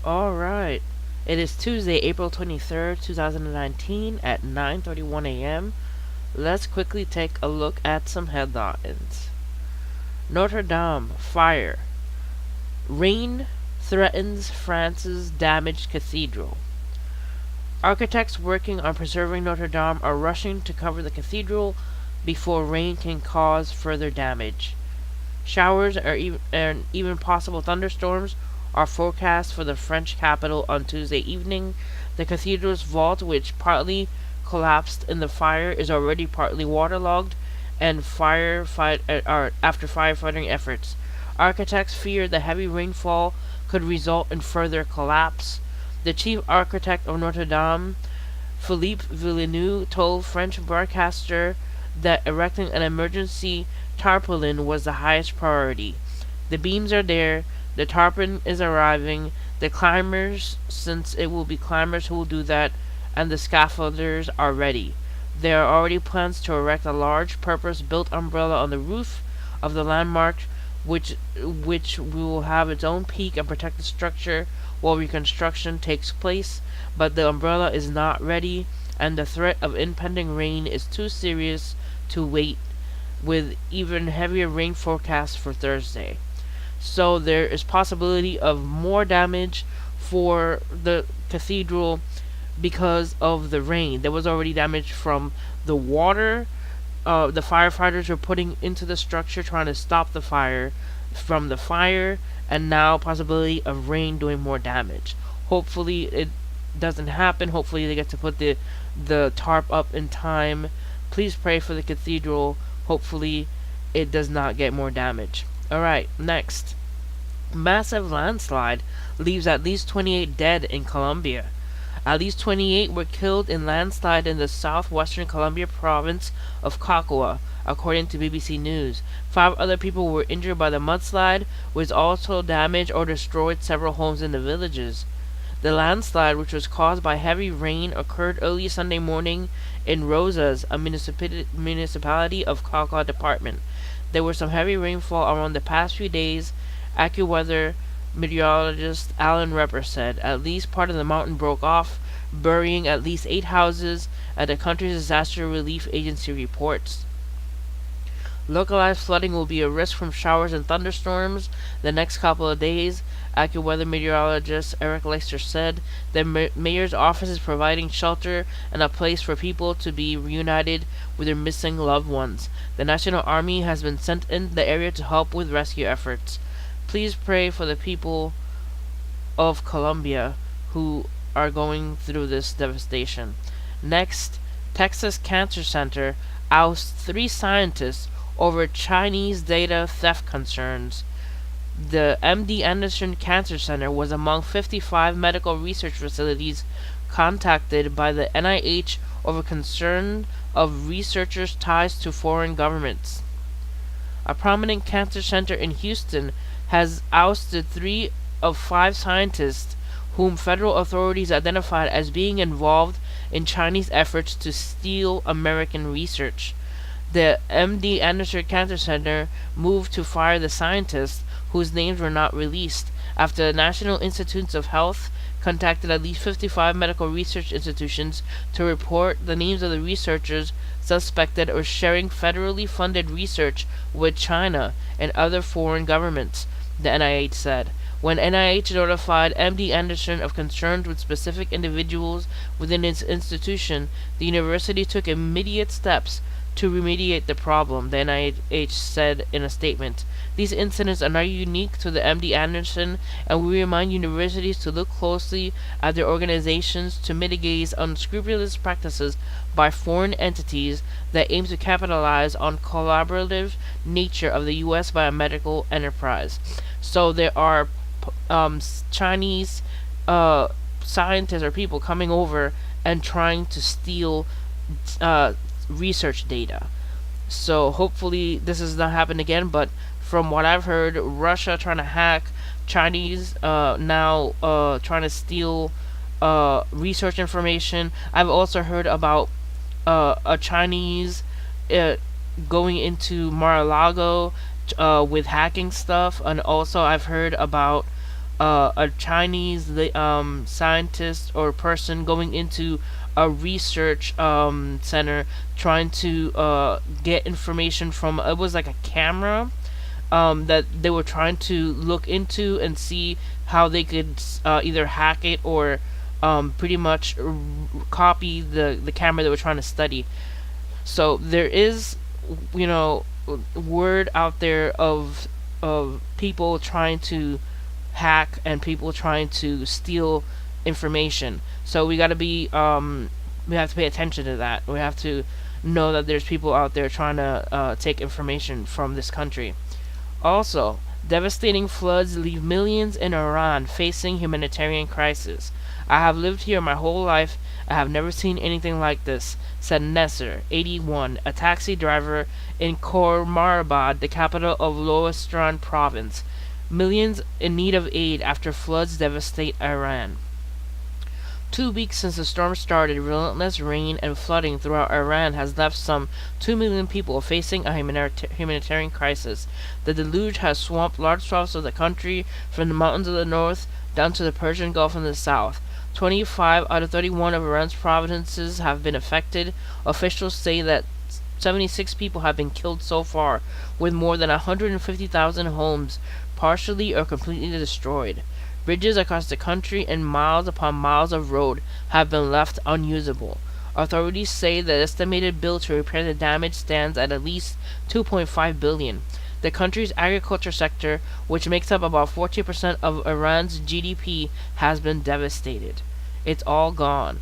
Alright. It is Tuesday, April 23rd, 2019 at 9:31 a.m. Let's quickly take a look at some headlines. Notre Dame fire. Rain threatens France's damaged cathedral. Architects working on preserving Notre Dame are rushing to cover the cathedral before rain can cause further damage. Showers and even possible thunderstorms are forecast for the French capital on Tuesday evening. The cathedral's vault, which partly collapsed in the fire, is already partly waterlogged and after firefighting efforts. Architects fear the heavy rainfall could result in further collapse. The chief architect of Notre Dame, Philippe Villeneuve, told French broadcaster that erecting an emergency tarpaulin was the highest priority. The beams are there, the tarpaulin is arriving, the climbers, since it will be climbers who will do that, and the scaffolders are ready. There are already plans to erect a large purpose-built umbrella on the roof of the landmark, which will have its own peak and protect the structure while reconstruction takes place, but the umbrella is not ready, and the threat of impending rain is too serious to wait, with even heavier rain forecast for Thursday. So there is possibility of more damage for the cathedral because of the rain. There was already damage from the water the firefighters were putting into the structure trying to stop the fire from the fire, and now possibility of rain doing more damage. Hopefully it doesn't happen. Hopefully they get to put the tarp up in time. Please pray for the cathedral. Hopefully it does not get more damage. Alright, next. Massive landslide leaves at least 28 dead in Colombia. At least 28 were killed in landslide in the southwestern Colombia province of Cocua, according to BBC News. 5 other people were injured by the mudslide, which also damaged or destroyed several homes in the villages. The landslide, which was caused by heavy rain, occurred early Sunday morning in Rosas, a municipality of Cocua Department. There was some heavy rainfall around the past few days, AccuWeather meteorologist Alan Repper said. At least part of the mountain broke off, burying at least 8 houses, and the country's disaster relief agency reports. Localized flooding will be a risk from showers and thunderstorms the next couple of days, AccuWeather meteorologist Eric Leister said. The mayor's office is providing shelter and a place for people to be reunited with their missing loved ones. The National Army has been sent in the area to help with rescue efforts. Please pray for the people of Colombia who are going through this devastation. Next, Texas Cancer Center ousts 3 scientists over Chinese data theft concerns. The MD Anderson Cancer Center was among 55 medical research facilities contacted by the NIH over concern of researchers' ties to foreign governments. A prominent cancer center in Houston has ousted 3 of 5 scientists whom federal authorities identified as being involved in Chinese efforts to steal American research. The MD Anderson Cancer Center moved to fire the scientists, whose names were not released, after the National Institutes of Health contacted at least 55 medical research institutions to report the names of the researchers suspected of sharing federally funded research with China and other foreign governments, the NIH said. When NIH notified MD Anderson of concerns with specific individuals within its institution, the university took immediate steps to remediate the problem, the NIH said in a statement. These incidents are not unique to the MD Anderson, and we remind universities to look closely at their organizations to mitigate unscrupulous practices by foreign entities that aim to capitalize on collaborative nature of the U.S. biomedical enterprise. So there are Chinese scientists or people coming over and trying to steal research data. So hopefully this does not happen again, but from what I've heard, Russia trying to hack, Chinese now trying to steal research information. I've also heard about a Chinese going into Mar-a-Lago with hacking stuff, and also I've heard about a Chinese scientist or person going into a research center trying to get information from, it was like a camera that they were trying to look into and see how they could either hack it or pretty much copy the camera they were trying to study. So there is, you know, word out there of people trying to hack and people trying to steal information. So we got to be we have to pay attention to that. We have to know that there's people out there trying to take information from this country. Also, devastating floods leave millions in Iran facing humanitarian crisis. I have lived here my whole life. I have never seen anything like this, said Nesser, 81, a taxi driver in Khorramabad, the capital of Lorestan province. Millions in need of aid after floods devastate Iran. 2 weeks since the storm started, relentless rain and flooding throughout Iran has left some 2 million people facing a humanitarian crisis. The deluge has swamped large swaths of the country, from the mountains of the north down to the Persian Gulf in the south. 25 out of 31 of Iran's provinces have been affected. Officials say that 76 people have been killed so far, with more than 150,000 homes partially or completely destroyed. Bridges across the country and miles upon miles of road have been left unusable. Authorities say the estimated bill to repair the damage stands at least $2.5 billion. The country's agriculture sector, which makes up about 40% of Iran's GDP, has been devastated. It's all gone.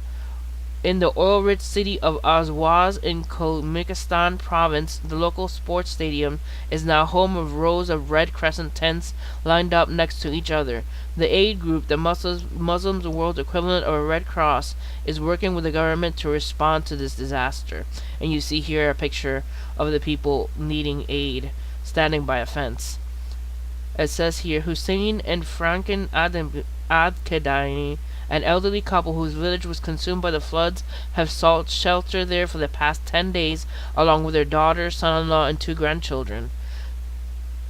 In the oil-rich city of Azwaz in Khuzestan province, the local sports stadium is now home of rows of Red Crescent tents lined up next to each other. The aid group, the Muslims' world equivalent of a Red Cross, is working with the government to respond to this disaster. And you see here a picture of the people needing aid, standing by a fence. It says here, Hussein and Franken Adkedani, an elderly couple whose village was consumed by the floods, have sought shelter there for the past 10 days, along with their daughter, son-in-law, and 2 grandchildren.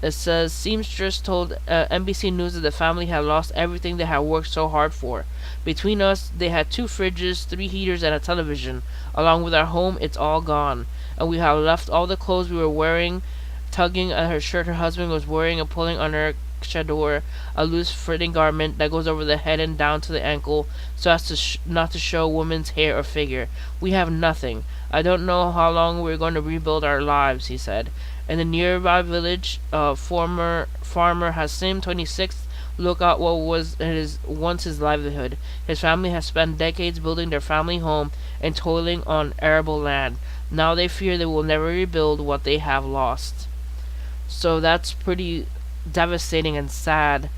It says, seamstress told NBC News that the family had lost everything they had worked so hard for. Between us, they had 2 fridges, 3 heaters, and a television. Along with our home, it's all gone. And we have left all the clothes we were wearing, tugging at her shirt her husband was wearing and pulling on her chador, a loose fitting garment that goes over the head and down to the ankle so as to not to show woman's hair or figure. We have nothing. I don't know how long we're going to rebuild our lives, he said. In the nearby village, former farmer Hassim, 26, look at what was once his livelihood. His family has spent decades building their family home and toiling on arable land. Now they fear they will never rebuild what they have lost. So that's pretty devastating and sad.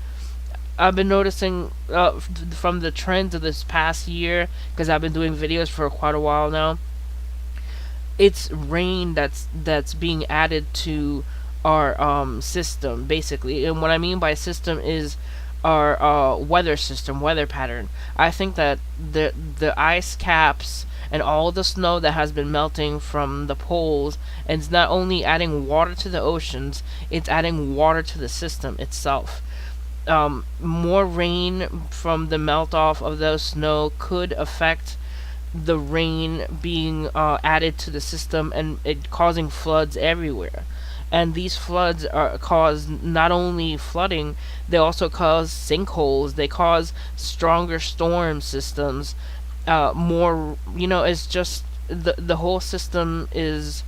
I've been noticing from the trends of this past year, because I've been doing videos for quite a while now, it's rain that's being added to our system, basically. And what I mean by system is our weather system, weather pattern. I think that the ice caps and all the snow that has been melting from the poles, and it's not only adding water to the oceans, it's adding water to the system itself. More rain from the melt off of the snow could affect the rain being added to the system and it causing floods everywhere. And these floods cause not only flooding, they also cause sinkholes, they cause stronger storm systems, more, it's just the whole system is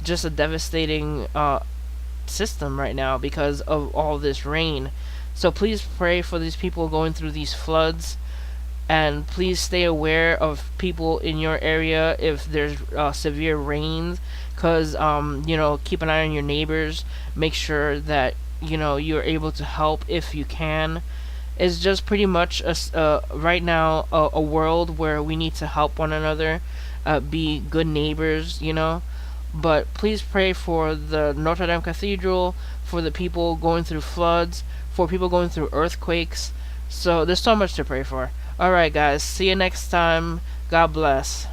just a devastating system right now because of all this rain. So please pray for these people going through these floods, and please stay aware of people in your area if there's severe rains, because keep an eye on your neighbors, make sure that you're able to help if you can. It's just pretty much right now a world where we need to help one another, be good neighbors, But please pray for the Notre Dame Cathedral, for the people going through floods, for people going through earthquakes. So there's so much to pray for. Alright guys, see you next time. God bless.